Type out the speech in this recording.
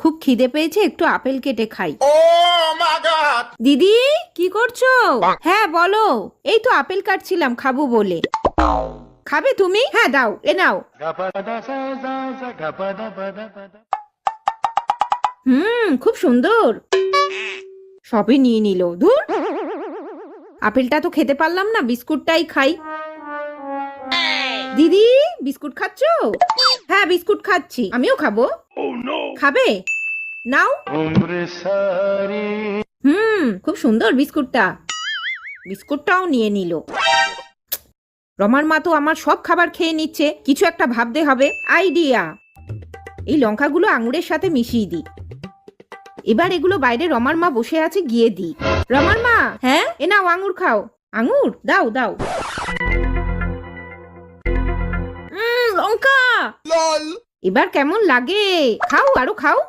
খুব খিদে পেয়েছে, একটু আপেল কেটে খাই। দিদি কি করছো? হ্যাঁ বলো। এই তো আপেল কাটছিলাম খাবো বলে। খাবে তুমি? হ্যাঁ দাও, এ নাও। খুব সুন্দর। সবই নিয়ে নিল। ধুর, আপেলটা তো খেতে পারলাম না, বিস্কুটটাই খাই। দিদি বিস্কুট খাচ্ছো? হ্যাঁ বিস্কুট খাচ্ছি, আমিও খাবো। খাবে? নাও। খুব সুন্দর বিস্কুটটা। বিস্কুটটাও নিয়ে নিল। রমার মা তো আমার সব খাবার খেয়ে নিচ্ছে, কিছু একটা ভাবতে হবে। আইডিয়া! এই লঙ্কাগুলো আঙুরের সাথে মিশিয়ে দিই। এবার এগুলো বাইরে রমার মা বসে আছে, গিয়ে দিই। রমার মা, হ্যাঁ এ নাও আঙুর খাও। আঙুর দাও দাও। লঙ্কা! এবার কেমন লাগে? খাও, আরো খাও।